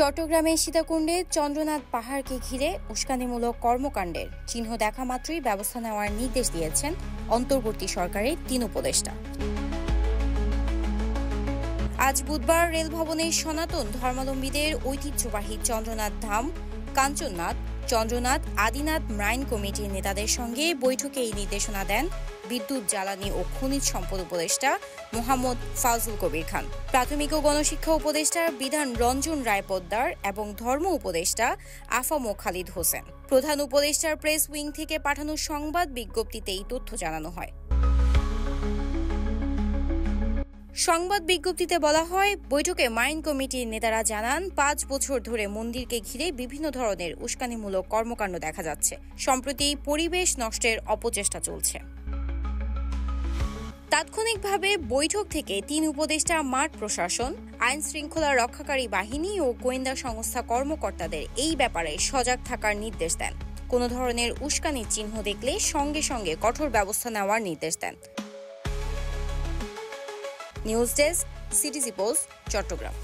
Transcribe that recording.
চট্টগ্রামের সীতাকুণ্ডে চন্দ্রনাথ পাহাড়কে ঘিরে উস্কানিমূলক কর্মকাণ্ডের চিহ্ন দেখা মাত্রই ব্যবস্থা নেওয়ার নির্দেশ দিয়েছেন অন্তর্বর্তী সরকারের ৩ উপদেষ্টা। আজ বুধবার রেল ভবনের সনাতন ধর্মাবলম্বীদের ঐতিহ্যবাহী চন্দ্রনাথ ধাম, কাঞ্চননাথ, চন্দ্রনাথ, আদিনাথ মাইন কমিটির নেতাদের সঙ্গে বৈঠকে এই নির্দেশনা দেন বিদ্যুৎ, জ্বালানি ও খনিজ সম্পদ উপদেষ্টা মোহাম্মদ ফাজুল কবির খান, প্রাথমিক ও গণশিক্ষা উপদেষ্টা বিধান রঞ্জন রায় পোদ্দার এবং ধর্ম উপদেষ্টা আফামো খালিদ হোসেন। প্রধান উপদেষ্টার প্রেস উইং থেকে পাঠানো সংবাদ বিজ্ঞপ্তিতে এই তথ্য জানানো হয়। সংবাদ বিজ্ঞপ্তিতে বলা হয়, বৈঠকে মাইন কমিটির নেতারা জানান ৫ বছর ধরে মন্দিরকে ঘিরে বিভিন্ন ধরনের উস্কানিমূলক কর্মকাণ্ড দেখা যাচ্ছে। সম্প্রতি পরিবেশ নষ্টের অপচেষ্টা চলছে। তাৎক্ষণিকভাবে বৈঠক থেকে ৩ উপদেষ্টা মাঠ প্রশাসন, আইন শৃঙ্খলা রক্ষাকারী বাহিনী ও গোয়েন্দা সংস্থা কর্মকর্তাদের এই ব্যাপারে সজাগ থাকার নির্দেশ দেন। কোনো ধরনের উস্কানির চিহ্ন দেখলে সঙ্গে সঙ্গে কঠোর ব্যবস্থা নেওয়ার নির্দেশ দেন। News desk, CTG post, Chittagong.